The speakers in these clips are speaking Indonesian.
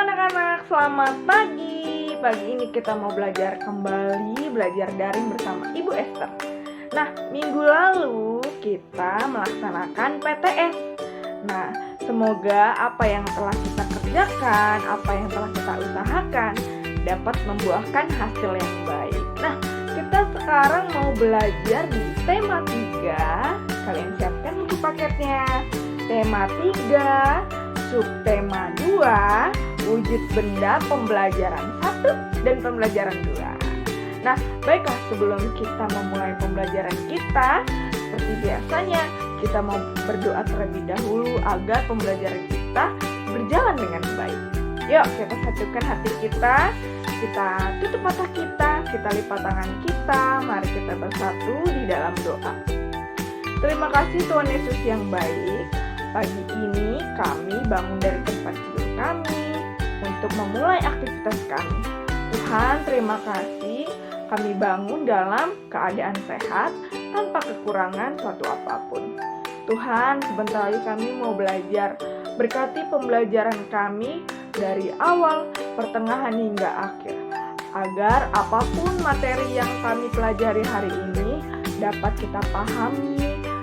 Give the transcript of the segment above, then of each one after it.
anak-anak, selamat pagi. Pagi ini kita mau belajar daring bersama Ibu Esther. Nah, minggu lalu kita melaksanakan PTS. Nah, semoga apa yang telah kita kerjakan, apa yang telah kita usahakan dapat membuahkan hasil yang baik. Nah, kita sekarang mau belajar di tema 3. Kalian siapkan buku paketnya. Tema 3, subtema 2, wujud benda pembelajaran 1 dan pembelajaran 2. Nah, baiklah, sebelum kita memulai pembelajaran kita, seperti biasanya kita mau berdoa terlebih dahulu agar pembelajaran kita berjalan dengan baik. Yuk, kita satukan hati kita tutup mata kita lipat tangan kita, mari kita bersatu di dalam doa. Terima kasih Tuhan Yesus yang baik. Pagi ini kami bangun dari tempat tidur kami untuk memulai aktivitas kami. Tuhan, terima kasih kami bangun dalam keadaan sehat tanpa kekurangan suatu apapun. Tuhan, sebentar lagi kami mau belajar. Berkati pembelajaran kami dari awal, pertengahan hingga akhir, agar apapun materi yang kami pelajari hari ini dapat kita pahami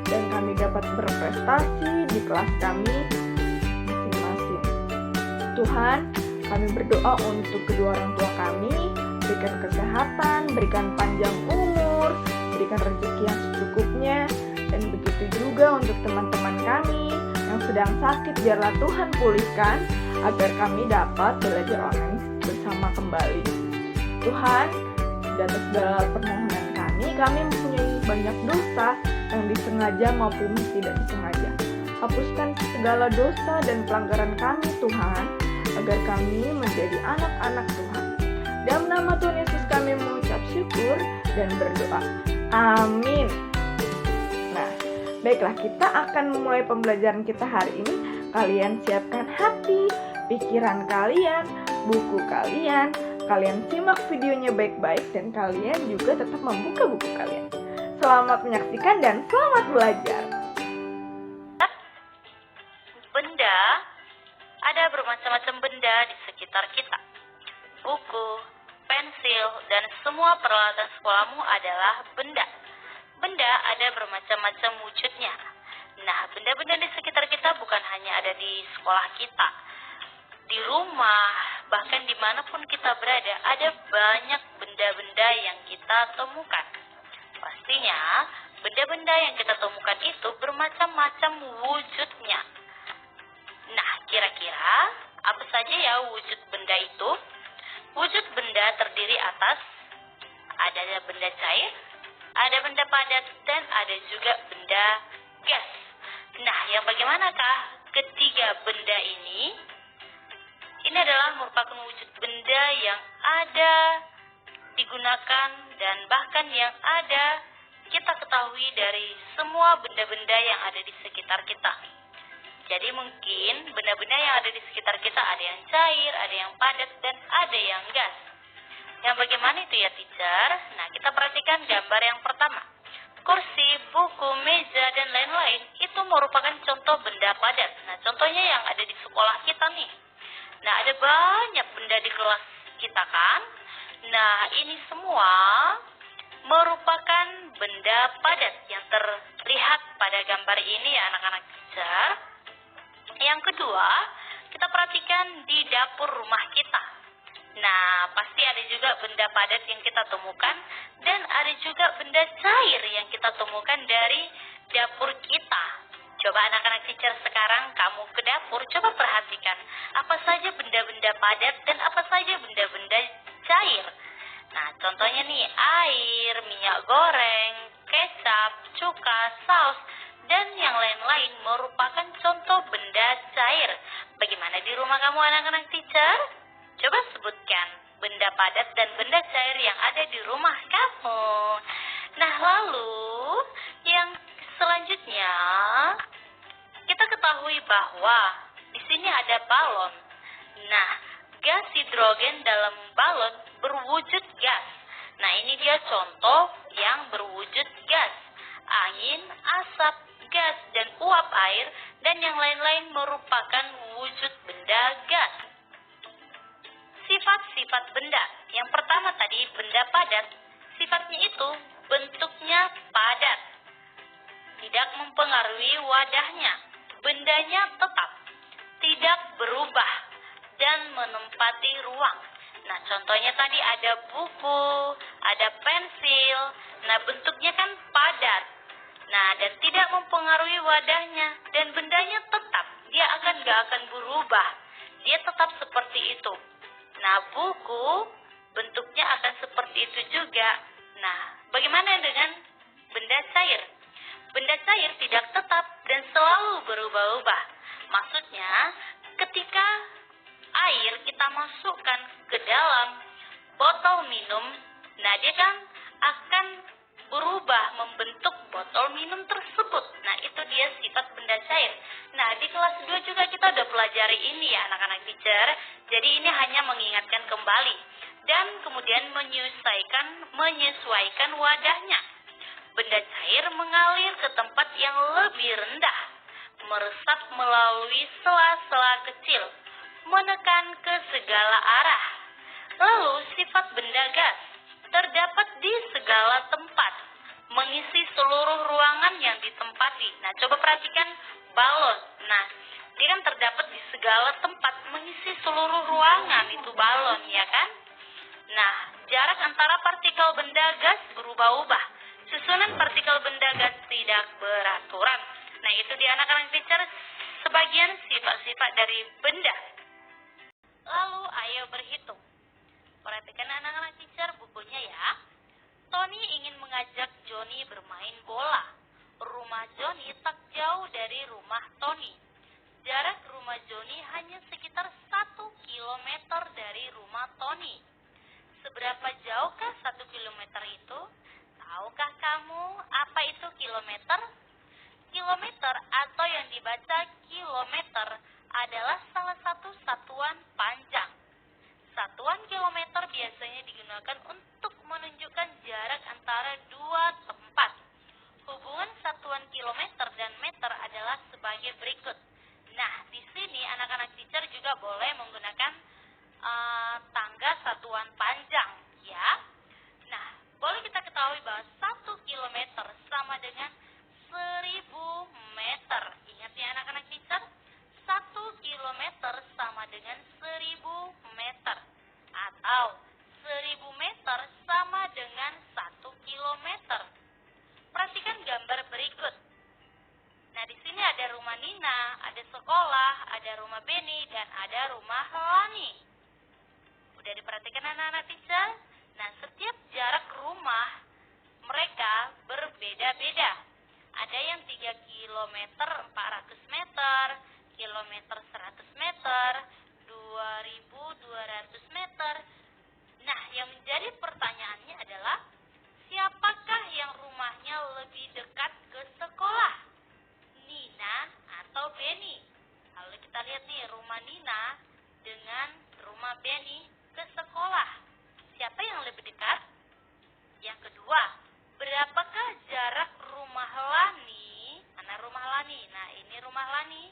dan kami dapat berprestasi di kelas kami masing-masing. Tuhan, kami berdoa untuk kedua orang tua kami, berikan kesehatan, berikan panjang umur, berikan rezeki yang secukupnya, dan begitu juga untuk teman-teman kami yang sedang sakit, biarlah Tuhan pulihkan agar kami dapat belajar online bersama kembali. Tuhan, di atas segala permohonan kami mempunyai banyak dosa yang disengaja maupun tidak disengaja. Hapuskan segala dosa dan pelanggaran kami, Tuhan, agar kami menjadi anak-anak Tuhan. Dalam nama Tuhan Yesus kami mengucap syukur dan berdoa. Amin. Nah, baiklah, kita akan memulai pembelajaran kita hari ini. Kalian siapkan hati, pikiran kalian, buku kalian simak videonya baik-baik, dan kalian juga tetap membuka buku kalian. Selamat menyaksikan dan selamat belajar. Benda, ada bermacam-macam benda di sekitar kita. Buku, pensil, dan semua peralatan sekolahmu adalah benda. Benda ada bermacam-macam wujudnya. Nah, benda-benda di sekitar kita bukan hanya ada di sekolah kita, di rumah, bahkan dimanapun kita berada, ada banyak benda-benda yang kita temukan. Pastinya, benda-benda yang kita temukan itu bermacam-macam wujudnya. Nah, kira-kira apa saja ya wujud benda itu? Wujud benda terdiri atas ada benda cair, ada benda padat, dan ada juga benda gas. Nah, yang bagaimanakah ketiga benda ini? Ini adalah merupakan wujud benda yang ada digunakan dan bahkan yang ada kita ketahui dari semua benda-benda yang ada di sekitar kita. Jadi mungkin benda-benda yang ada di sekitar kita ada yang cair, ada yang padat, dan ada yang gas. Yang bagaimana itu ya, teacher? Nah, kita perhatikan gambar yang pertama. Kursi, buku, meja, dan lain-lain itu merupakan contoh benda padat. Nah, contohnya yang ada di sekolah kita nih. Nah, ada banyak benda di kelas kita kan? Nah, ini semua merupakan benda padat yang terlihat pada gambar ini ya anak-anak teacher. Yang kedua, kita perhatikan di dapur rumah kita. Nah, pasti ada juga benda padat yang kita temukan dan ada juga benda cair yang kita temukan dari dapur kita. Coba anak-anak teacher sekarang kamu ke dapur, coba perhatikan apa saja benda-benda padat dan apa saja benda-benda cair. Nah, contohnya nih, air, minyak goreng, kecap, cuka, saus, dan yang lain-lain merupakan contoh benda cair. Bagaimana di rumah kamu anak-anak teacher? Coba sebutkan benda padat dan benda cair yang ada di rumah kamu. Nah, lalu yang selanjutnya kita ketahui bahwa di sini ada balon. Nah, gas hidrogen dalam balon berwujud gas. Nah, ini dia contoh yang berwujud gas. Angin, asap, gas, dan uap air, dan yang lain-lain merupakan wujud benda gas. wadahnya. Bendanya tetap, tidak berubah, dan menempati ruang. Nah, contohnya tadi ada buku, ada pensil. Nah, bentuknya kan padat. Nah, dan tidak mempengaruhi wadahnya. Dan bendanya tetap, dia gak akan berubah. Dia tetap seperti itu. Nah, buku bentuknya akan seperti itu juga. Nah, bagaimana dengan benda cair? Benda cair tidak tetap dan selalu berubah-ubah. Maksudnya, ketika air kita masukkan ke dalam botol minum, nah dia kan akan berubah membentuk botol minum tersebut. Nah, itu dia sifat benda cair. Nah, di kelas 2 juga kita udah pelajari ini ya anak-anak teacher. Jadi ini hanya mengingatkan kembali dan kemudian menyesuaikan wadahnya. Benda cair mengalir ke tempat yang lebih rendah, meresap melalui sela-sela kecil, menekan ke segala arah. Lalu sifat benda gas terdapat di segala tempat, mengisi seluruh ruangan yang ditempati. Nah, coba perhatikan balon. Nah, dia kan terdapat di segala tempat, mengisi seluruh ruangan, itu balon, ya kan? Nah, jarak antara partikel benda gas berubah-ubah. Susunan partikel benda gas tidak beraturan. Nah, itu dia anak-anak teacher sebagian sifat-sifat dari benda. Lalu, ayo berhitung. Perhatikan anak-anak teacher bukunya ya. Tony ingin mengajak Johnny bermain bola. Rumah Johnny tak jauh dari rumah Tony. Jarak rumah Johnny hanya sekitar 1 kilometer dari rumah Tony. Seberapa jauhkah 1 kilometer itu? Tahukah kamu apa itu kilometer? Kilometer atau yang dibaca kilometer adalah salah satu satuan panjang. Satuan kilometer biasanya digunakan untuk menunjukkan jarak antara dua tempat. Hubungan satuan kilometer dan meter adalah sebagai berikut. Nah, di sini anak-anak teacher juga boleh menggunakan tangga satuan panjang, ya. Nah, boleh kita ketahui bahwa 1 kilometer sama dengan 1000 meter. Ingat ya anak-anak teacher, 1 kilometer sama dengan 1000 meter. Atau 1000 meter sama dengan 1 kilometer. Perhatikan gambar berikut. Nah, di sini ada rumah Nina, ada sekolah, ada rumah Benny, dan ada rumah Lani. Udah diperhatikan anak-anak teacher? Nah, setiap jarak rumah mereka berbeda-beda. Ada yang 3 km 400 meter, kilometer 100 meter, 2200 meter. Nah, yang menjadi pertanyaannya adalah siapakah yang rumahnya lebih dekat ke sekolah? Nina atau Benny? Lalu kita lihat nih rumah Nina dengan rumah Benny ke sekolah. Siapa yang lebih dekat? Yang kedua, berapakah jarak rumah Lani? Mana rumah Lani? Nah, ini rumah Lani.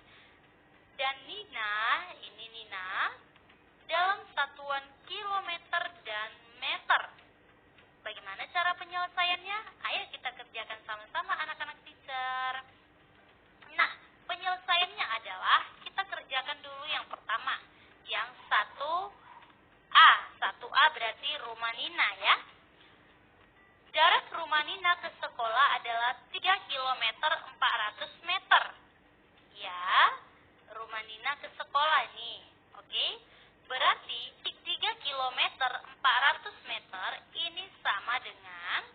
Dan Nina, ini Nina, dalam satuan kilometer dan meter. Bagaimana cara penyelesaiannya? Ayo kita kerjakan sama-sama anak-anak teacher. Nah, penyelesaiannya adalah kita kerjakan dulu yang pertama. Yang 1A. 1A berarti rumah Nina ya. Jarak rumah Nina ke sekolah adalah 3 km 400 meter. Ya, rumah Nina ke sekolah nih. Oke? Berarti 3 km 400 meter ini sama dengan,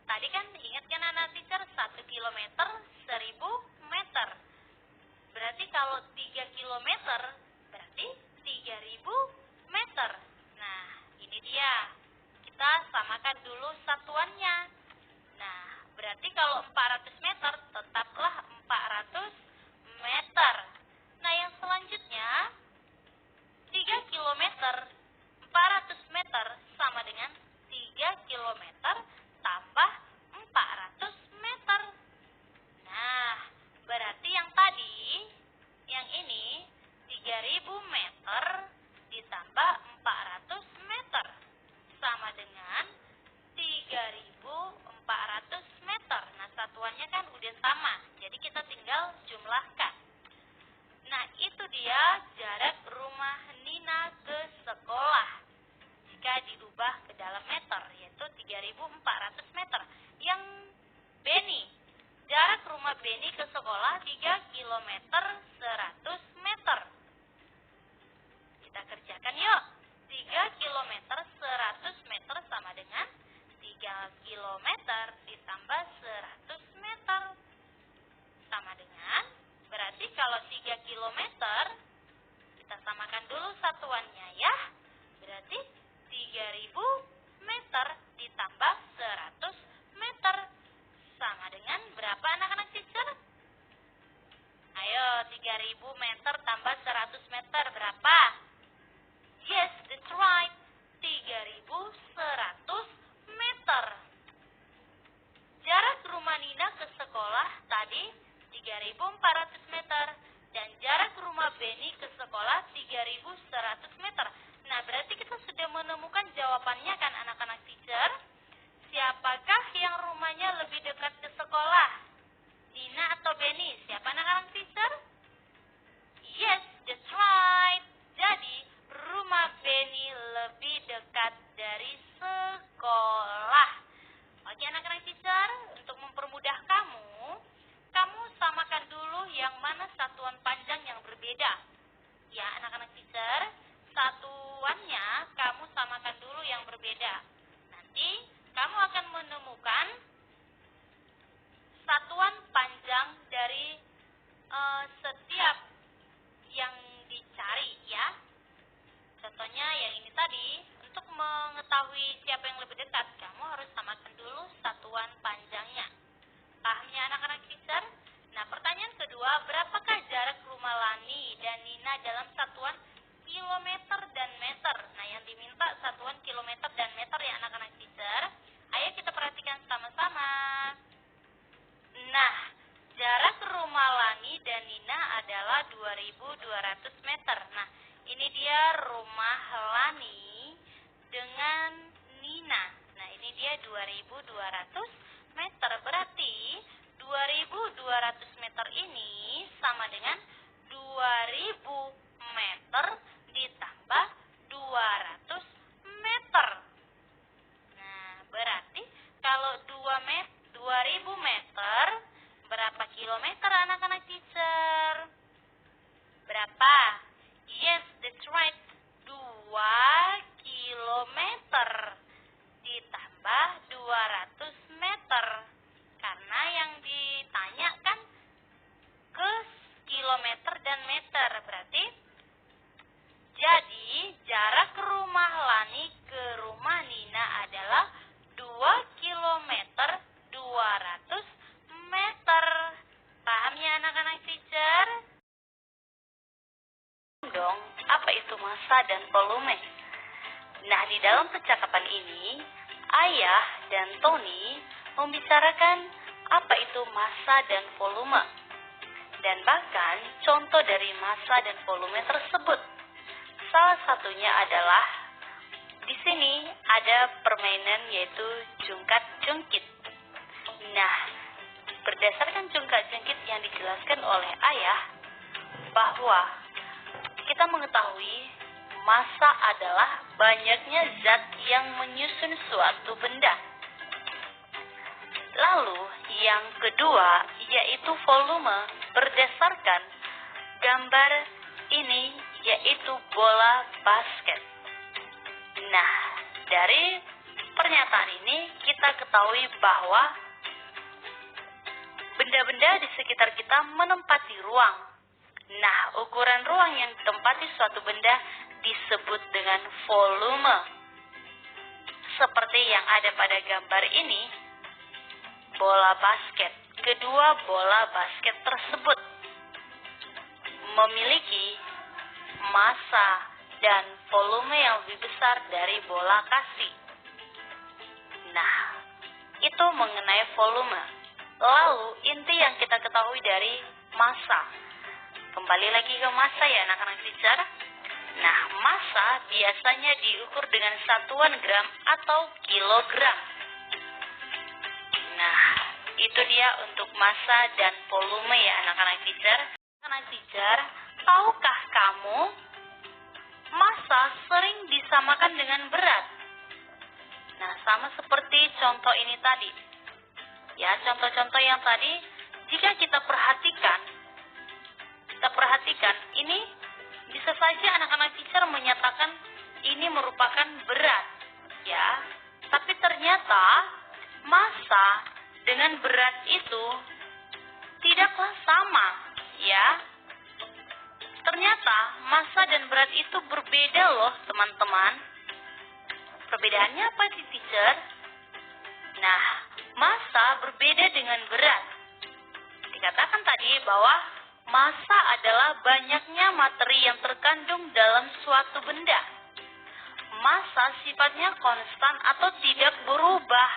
tadi kan ingat kan anak teacher 1 km 1000 meter. Berarti kalau 3 km berarti 3000 meter. Nah, ini dia. Kita samakan dulu satuannya. Nah, berarti kalau 400 meter tetaplah 400 meter. Nah, yang selanjutnya 3 km 400 meter sama dengan 3 km tambah 400 meter. Nah, berarti yang tadi, yang ini 3000 meter ditambah 400 meter sama dengan 3400 meter. Nah, satuannya kan kilometer 100 meter. Kita kerjakan yuk. 3 kilometer 100 meter sama dengan 3 kilometer ditambah 100 meter. Sama dengan, berarti kalau 3 kilometer, kita samakan dulu satuannya ya. Berarti 3000 meter ditambah 100 meter. Sama dengan berapa anak-anak teacher? Ayo, 3000 meter tambah 100 meter berapa? Yes, that's right. 3100 meter. Jarak rumah Nina ke sekolah tadi 3400 meter. Dan jarak rumah Benny ke sekolah 3100 meter. Nah, berarti kita sudah menemukan jawabannya kan anak-anak teacher? Siapakah yang rumahnya lebih dekat ke sekolah? Nina atau Benny? Siapa anak-anak teacher? Yes, that's right. Jadi, rumah Benny lebih dekat dari sekolah. Oke anak-anak teacher, untuk mempermudah kamu samakan dulu yang mana satuan panjang yang berbeda. Ya anak-anak teacher, satuannya kamu samakan dulu yang berbeda. Nanti kamu akan menemukan satuan panjang dari setiap yang dicari ya. Contohnya yang ini tadi, untuk mengetahui siapa yang lebih dekat, kamu harus samakan dulu satuan panjangnya. Pahamnya anak-anak teacher? Nah, pertanyaan kedua, berapakah jarak rumah Lani dan Nina dalam satuan kilometer dan meter? Nah, yang diminta satuan kilometer dan meter ya anak-anak teacher. Ayo kita perhatikan sama-sama. Nah, jarak rumah Lani dan Nina adalah 2200 meter. Nah, ini dia rumah Lani dengan Nina. Nah, ini dia 2200 meter. Berarti 2200 meter ini sama dengan 2000 meter ditambah 200 meter. Nah, berarti kalau 2000 meter, berapa kilometer anak-anak teacher? Berapa? Yes, that's right. 2 kilometer ditambah 200 meter. Karena yang ditanya kan ke kilometer dan meter. Berarti jadi jarak rumah Lani ke rumah Nina adalah 2 kilometer 200 meter. Pahamnya anak-anak teacher? Dong, apa itu massa dan volume? Nah, di dalam percakapan ini, Ayah dan Tony membicarakan apa itu massa dan volume. Dan bahkan contoh dari massa dan volume tersebut. Salah satunya adalah di sini ada permainan yaitu jungkat-jungkit. Nah, berdasarkan jungkat-jungkit yang dijelaskan oleh Ayah bahwa kita mengetahui massa adalah banyaknya zat yang menyusun suatu benda. Lalu yang kedua yaitu volume berdasarkan gambar ini yaitu bola basket. Nah, dari pernyataan ini kita ketahui bahwa benda-benda di sekitar kita menempati ruang. Nah, ukuran ruang yang ditempati suatu benda disebut dengan volume. Seperti yang ada pada gambar ini, bola basket. Kedua bola basket tersebut memiliki massa dan volume yang lebih besar dari bola kasih. Nah, itu mengenai volume. Lalu, inti yang kita ketahui dari massa. Kembali lagi ke massa ya anak-anak teacher. Nah, massa biasanya diukur dengan satuan gram atau kilogram. Nah, itu dia untuk massa dan volume ya anak-anak teacher. Anak-anak teacher, tahukah kamu massa sering disamakan dengan berat? Nah, sama seperti contoh ini tadi. Ya, contoh-contoh yang tadi, jika kita perhatikan, kita perhatikan, ini bisa saja anak-anak teacher menyatakan ini merupakan berat, ya. Tapi ternyata massa dengan berat itu tidaklah sama, ya. Ternyata massa dan berat itu berbeda loh, teman-teman. Perbedaannya apa sih, teacher? Nah, massa berbeda dengan berat. Dikatakan tadi bahwa massa adalah banyaknya materi yang terkandung dalam suatu benda. Massa sifatnya konstan atau tidak berubah.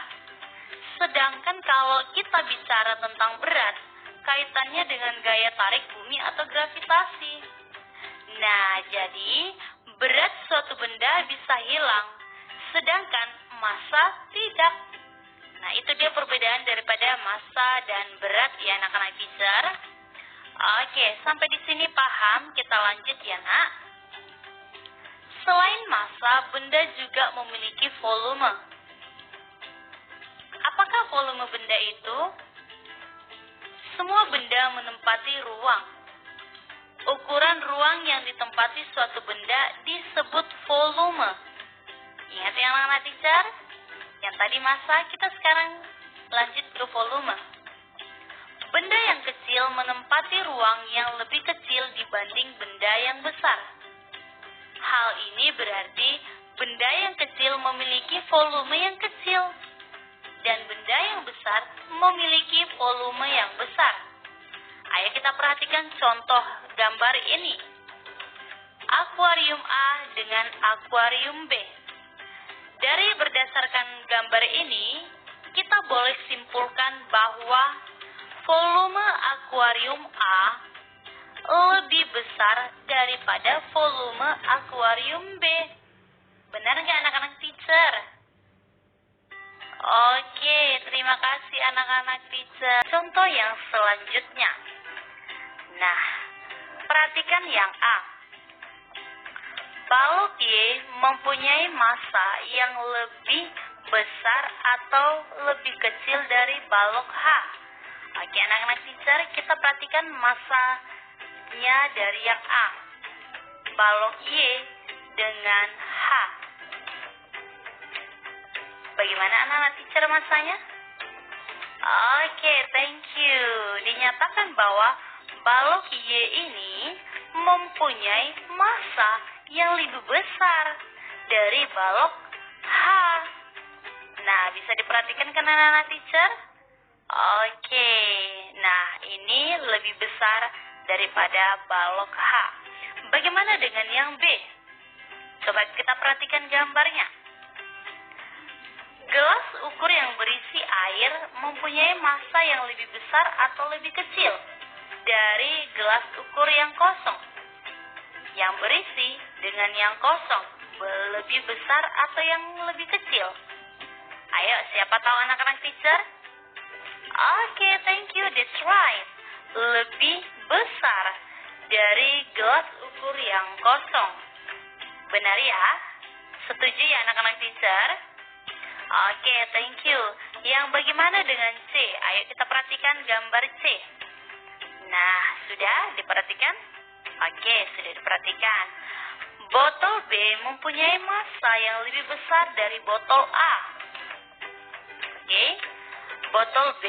Sedangkan kalau kita bicara tentang berat, kaitannya dengan gaya tarik bumi atau gravitasi. Nah, jadi berat suatu benda bisa hilang, sedangkan massa tidak. Nah, itu dia perbedaan daripada massa dan berat ya anak-anak teacher. Oke, sampai di sini paham? Kita lanjut ya, Nak. Selain massa, benda juga memiliki volume. Apakah volume benda itu? Semua benda menempati ruang. Ukuran ruang yang ditempati suatu benda disebut volume. Ingat ya anak-anak teacher? Yang tadi massa, kita sekarang lanjut ke volume. Benda yang kecil menempati ruang yang lebih kecil dibanding benda yang besar. Hal ini berarti benda yang kecil memiliki volume yang kecil dan benda yang besar memiliki volume yang besar. Ayo kita perhatikan contoh gambar ini. Akuarium A dengan akuarium B. Dari berdasarkan gambar ini, kita boleh simpulkan bahwa volume akuarium A lebih besar daripada volume akuarium B. Benar nggak anak-anak teacher? Oke, terima kasih anak-anak teacher. Contoh yang selanjutnya. Nah, perhatikan yang A. Balok Y mempunyai massa yang lebih besar atau lebih kecil dari balok H. Oke, anak-anak teacher, kita perhatikan massanya dari yang A. Balok Y dengan H. Bagaimana anak-anak teacher massanya? Oke, thank you. Dinyatakan bahwa balok Y ini mempunyai massa yang lebih besar dari balok H. Nah, bisa diperhatikan kan anak-anak teacher? Oke, nah ini lebih besar daripada balok H. Bagaimana dengan yang B? Coba kita perhatikan gambarnya. Gelas ukur yang berisi air mempunyai massa yang lebih besar atau lebih kecil dari gelas ukur yang kosong. Yang berisi dengan yang kosong lebih besar atau yang lebih kecil? Ayo, siapa tahu anak-anak teacher? Oke, thank you, that's right. Lebih besar dari gelas ukur yang kosong. Benar ya? Setuju ya anak-anak teacher? Oke, thank you. Yang bagaimana dengan C? Ayo kita perhatikan gambar C. Nah, sudah diperhatikan? Oke, sudah diperhatikan. Botol B mempunyai massa yang lebih besar dari botol A. Oke, botol B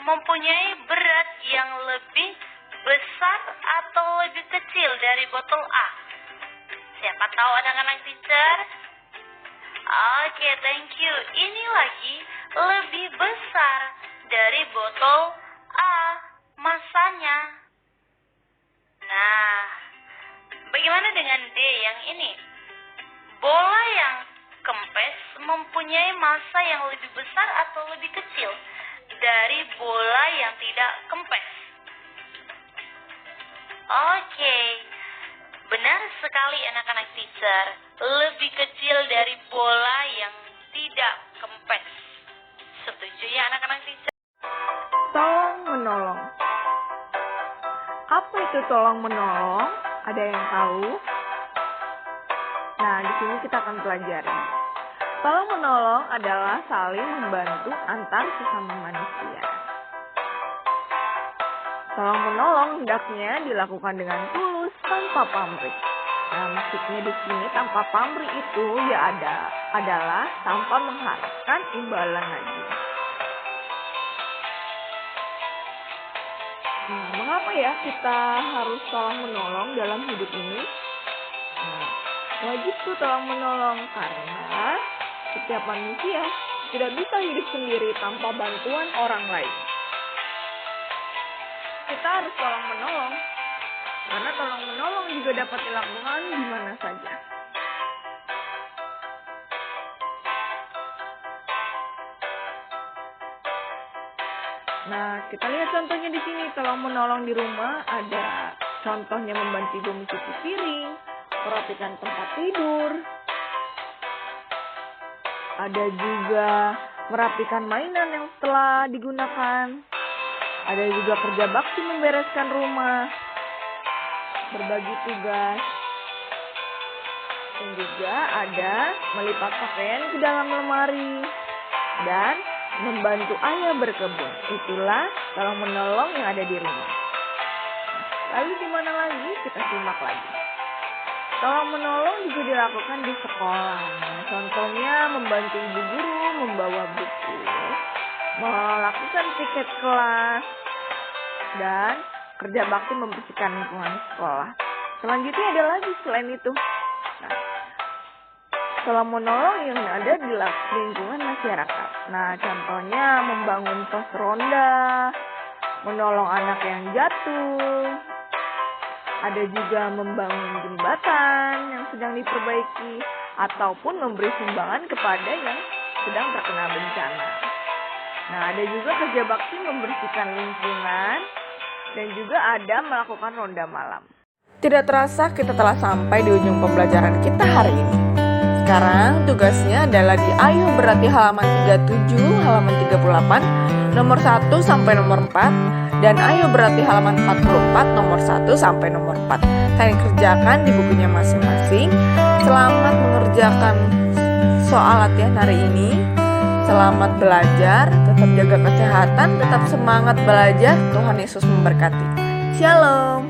mempunyai berat yang lebih besar atau lebih kecil dari botol A. Siapa tahu anak-anak teacher? Oke, thank you. Ini lagi lebih besar dari botol A massanya. Nah, bagaimana dengan D yang ini? Bola yang kempes mempunyai massa yang lebih besar atau lebih kecil dari bola yang tidak kempes. Oke, benar sekali anak-anak teacher, lebih kecil dari bola yang tidak kempes. Setuju ya anak-anak teacher? Tolong menolong. Apa itu tolong menolong? Ada yang tahu? Nah, di sini kita akan pelajari. Tolong menolong adalah saling membantu antar sesama manusia. Tolong menolong hendaknya dilakukan dengan tulus tanpa pamrih. Nah, maksudnya di sini tanpa pamrih itu ya adalah tanpa mengharapkan imbalan lagi. Nah, mengapa ya kita harus tolong menolong dalam hidup ini? Nah, wajib tuh tolong menolong karena setiap manusia tidak bisa hidup sendiri tanpa bantuan orang lain. Kita harus tolong menolong karena tolong menolong juga dapat dilakukan di mana saja. Nah, kita lihat contohnya di sini. Tolong menolong di rumah ada contohnya membantu ibu mencuci piring, merapikan tempat tidur. Ada juga merapikan mainan yang telah digunakan. Ada juga kerja bakti membereskan rumah, berbagi tugas. Dan juga ada melipat pakaian ke dalam lemari dan membantu ayah berkebun. Itulah tolong menolong yang ada di rumah. Lalu di mana lagi? Kita simak lagi. Tolong menolong juga dilakukan di sekolah. Contohnya membantu ibu guru membawa buku, melakukan tiket kelas, dan kerja bakti membersihkan lingkungan sekolah. Selanjutnya ada lagi selain itu. Nah, tolong menolong yang ada di lingkungan masyarakat. Nah, contohnya membangun pos ronda, menolong anak yang jatuh. Ada juga membangun jembatan yang sedang diperbaiki ataupun memberi sumbangan kepada yang sedang terkena bencana. Nah, ada juga kerja bakti membersihkan lingkungan dan juga ada melakukan ronda malam. Tidak terasa kita telah sampai di ujung pembelajaran kita hari ini. Sekarang tugasnya adalah di Ayo Berarti halaman 37, halaman 38, nomor 1 sampai nomor 4, dan Ayo Berarti halaman 44, nomor 1 sampai nomor 4. Kalian kerjakan di bukunya masing-masing. Selamat mengerjakan soal latihan hari ini. Selamat belajar, tetap jaga kesehatan, tetap semangat belajar. Tuhan Yesus memberkati. Shalom.